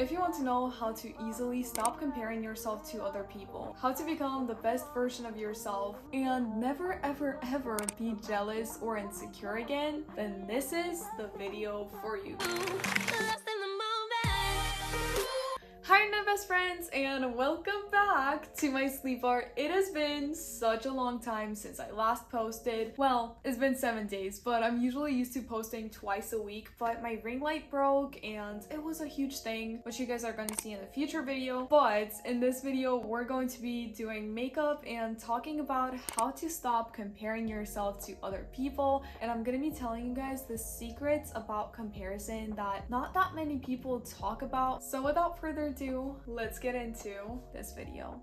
If you want to know how to easily stop comparing yourself to other people, how to become the best version of yourself, and never ever be jealous or insecure again, then this is the video for you. Hi my best friends, and welcome back to my sleep art. It has been such a long time since I last posted. Well, it's been 7 days, but I'm usually used to posting twice a week, but my ring light broke and it was a huge thing, which you guys are going to see in a future video. But in this video, we're going to be doing makeup and talking about how to stop comparing yourself to other people, and I'm going to be telling you guys the secrets about comparison that not that many people talk about. So without further ado, let's get into this video.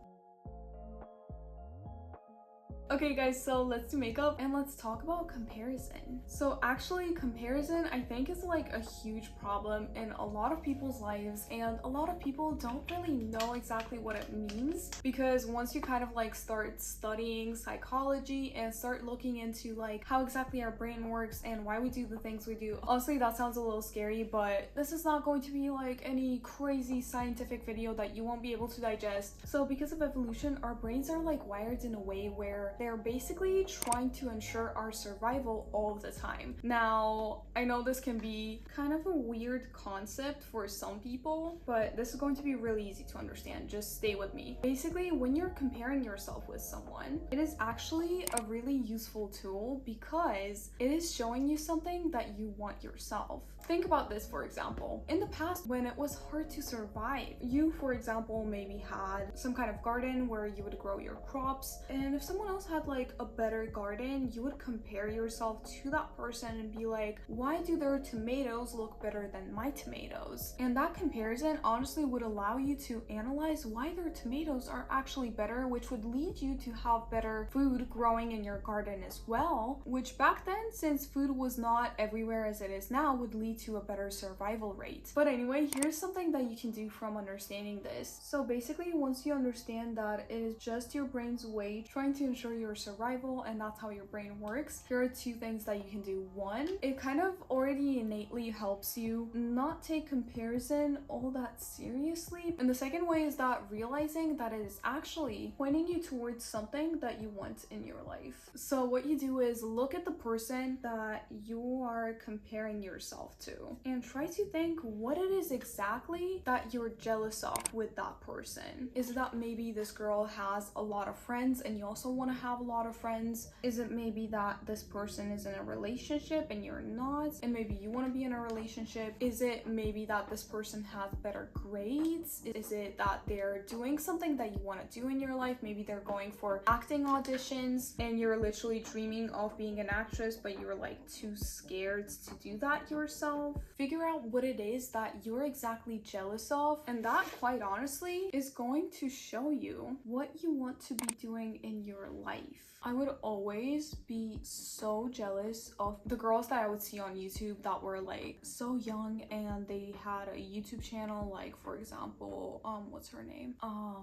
Okay guys, so let's do makeup and let's talk about comparison. So actually, comparison I think is like a huge problem in a lot of people's lives, and a lot of people don't really know exactly what it means, because once you kind of like start studying psychology and start looking into like how exactly our brain works and why we do the things we do, honestly that sounds a little scary, but this is not going to be like any crazy scientific video that you won't be able to digest. So because of evolution, our brains are like wired in a way where they're basically trying to ensure our survival all of the time. Now, I know this can be kind of a weird concept for some people, but this is going to be really easy to understand. Just stay with me. Basically, when you're comparing yourself with someone, it is actually a really useful tool because it is showing you something that you want yourself. Think about this, for example. In the past, when it was hard to survive, you, for example, maybe had some kind of garden where you would grow your crops, and if someone else had like a better garden, you would compare yourself to that person and be like, why do their tomatoes look better than my tomatoes? And that comparison honestly would allow you to analyze why their tomatoes are actually better, which would lead you to have better food growing in your garden as well, which back then, since food was not everywhere as it is now, would lead to a better survival rate. But anyway, here's something that you can do from understanding this. So basically, once you understand that it is just your brain's way trying to ensure your survival, and that's how your brain works, here are two things that you can do. One, it kind of already innately helps you not take comparison all that seriously, and the second way is that realizing that it is actually pointing you towards something that you want in your life. So what you do is look at the person that you are comparing yourself to and try to think what it is exactly that you're jealous of with that person. Is it that maybe this girl has a lot of friends and you also want to have a lot of friends? Is it maybe that this person is in a relationship and you're not, and maybe you want to be in a relationship? Is it maybe that this person has better grades? Is it that they're doing something that you want to do in your life? Maybe they're going for acting auditions and you're literally dreaming of being an actress, but you're like too scared to do that yourself. Figure out what it is that you're exactly jealous of, and that, quite honestly, is going to show you what you want to be doing in your life. I would always be so jealous of the girls that I would see on YouTube that were like so young and they had a YouTube channel, like for example, what's her name?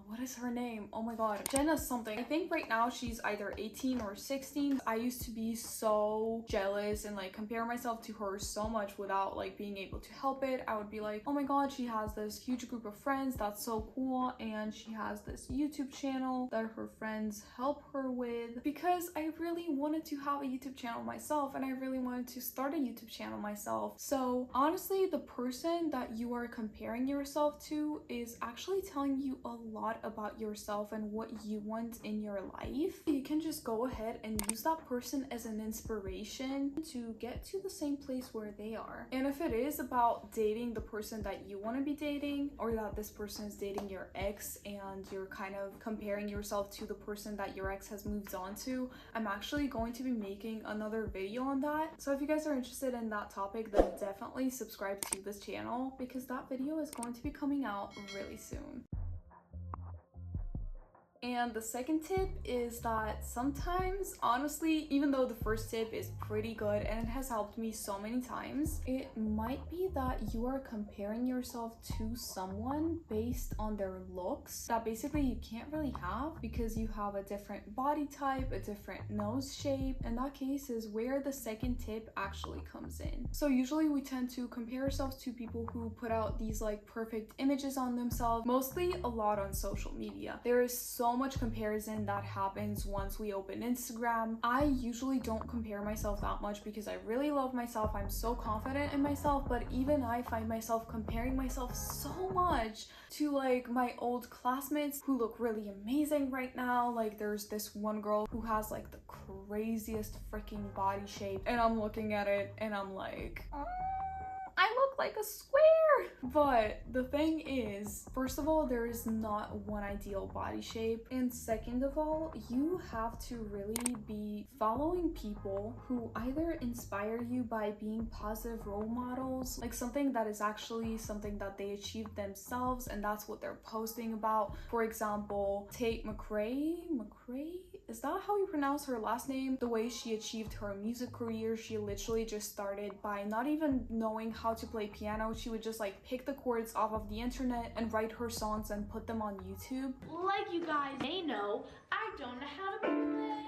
What is her name? Oh my god, Jenna something. I think right now she's either 18 or 16. I used to be so jealous and like compare myself to her so much without like being able to help it. I would be like, oh my god, she has this huge group of friends, that's so cool, and she has this YouTube channel that her friends help her with, because I really wanted to have a YouTube channel myself and I really wanted to start a YouTube channel myself. So honestly, the person that you are comparing yourself to is actually telling you a lot about yourself and what you want in your life. You can just go ahead and use that person as an inspiration to get to the same place where they are. And if it is about dating the person that you want to be dating, or that this person is dating your ex and you're kind of comparing yourself to the person that your ex has moved on to, I'm actually going to be making another video on that. So if you guys are interested in that topic, then definitely subscribe to this channel, because that video is going to be coming out really soon. And the second tip is that sometimes, honestly, even though the first tip is pretty good and it has helped me so many times, it might be that you are comparing yourself to someone based on their looks that basically you can't really have because you have a different body type, a different nose shape, and that case is where the second tip actually comes in. So usually we tend to compare ourselves to people who put out these like perfect images on themselves, mostly a lot on social media. There is so much comparison that happens once we open Instagram. I usually don't compare myself that much because I really love myself. I'm so confident in myself, but even I find myself comparing myself so much to like my old classmates who look really amazing right now. Like there's this one girl who has like the craziest freaking body shape, and I'm looking at it and I'm like, I look like a square. But the thing is, first of all, there is not one ideal body shape, and second of all, you have to really be following people who either inspire you by being positive role models, like something that is actually something that they achieved themselves and that's what they're posting about. For example, Tate McRae, is that how you pronounce her last name? The way she achieved her music career, she literally just started by not even knowing how to play piano. She would just like pick the chords off of the internet and write her songs and put them on YouTube. Like you guys may know, I don't know how to play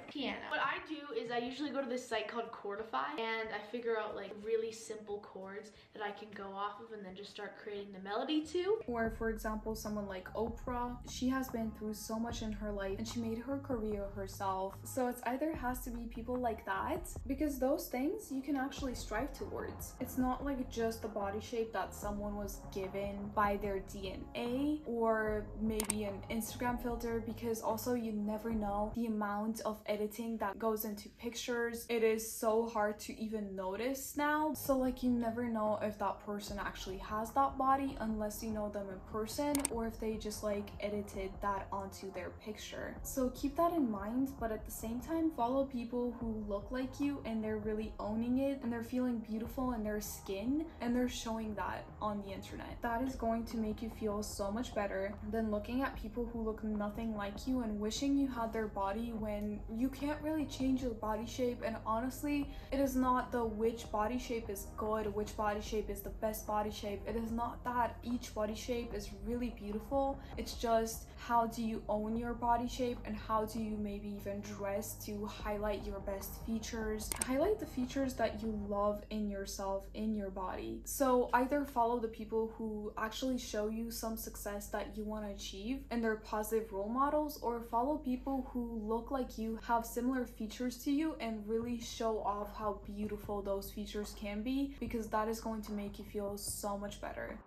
piano. What I do is I usually go to this site called Chordify and I figure out like really simple chords that I can go off of and then just start creating the melody to. Or for example, someone like Oprah, she has been through so much in her life and she made her career herself. So it's either has to be people like that, because those things you can actually strive towards. It's not like just the body shape that someone was given by their DNA or maybe an Instagram filter, because also you never know the amount of editing that goes into pictures. It is so hard to even notice now. So like you never know if that person actually has that body unless you know them in person, or if they just like edited that onto their picture. So keep that in mind, but at the same time follow people who look like you and they're really owning it and they're feeling beautiful in their skin and they're showing that on the internet. That is going to make you feel so much better than looking at people who look nothing like you and wishing you had their body when you can't really change your body shape. And honestly, it is not the which body shape is good, which body shape is the best body shape. It is not that. Each body shape is really beautiful. It's just how do you own your body shape and how do you maybe even dress to highlight your best features, highlight the features that you love in yourself, in your body. So either follow the people who actually show you some success that you want to achieve and they're positive role models, or follow people who look like you, have similar features to you, and really show off how beautiful those features can be, because that is going to make you feel so much better.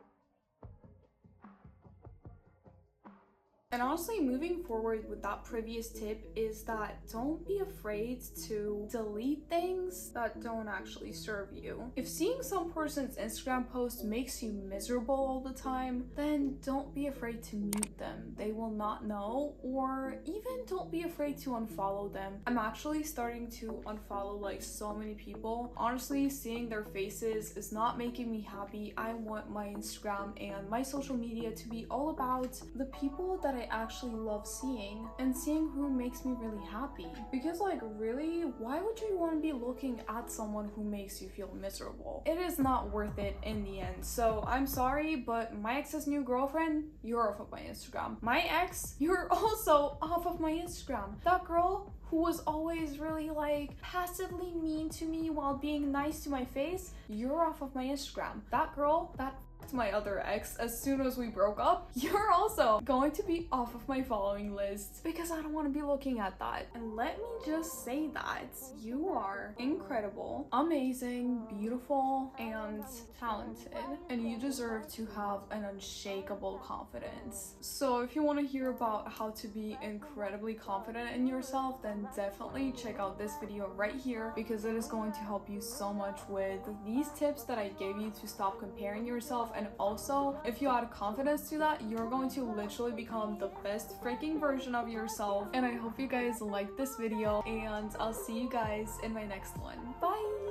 And honestly, moving forward with that previous tip is that don't be afraid to delete things that don't actually serve you. If seeing some person's Instagram post makes you miserable all the time, then don't be afraid to mute them. They will not know, or even don't be afraid to unfollow them. I'm actually starting to unfollow like so many people. Honestly, seeing their faces is not making me happy. I want my Instagram and my social media to be all about the people that I actually love seeing and seeing who makes me really happy. Because like really, why would you want to be looking at someone who makes you feel miserable? It is not worth it in the end. So I'm sorry, but my ex's new girlfriend, you're off of my Instagram. My ex, you're also off of my Instagram. That girl who was always really like passively mean to me while being nice to my face, you're off of my Instagram. That girl, that my other ex, as soon as we broke up, you're also going to be off of my following list because I don't want to be looking at that. And let me just say that you are incredible, amazing, beautiful, and talented, and you deserve to have an unshakable confidence. So if you want to hear about how to be incredibly confident in yourself, then definitely check out this video right here, because it is going to help you so much with these tips that I gave you to stop comparing yourself. And also, if you add confidence to that, you're going to literally become the best freaking version of yourself. And I hope you guys liked this video, and I'll see you guys in my next one. Bye!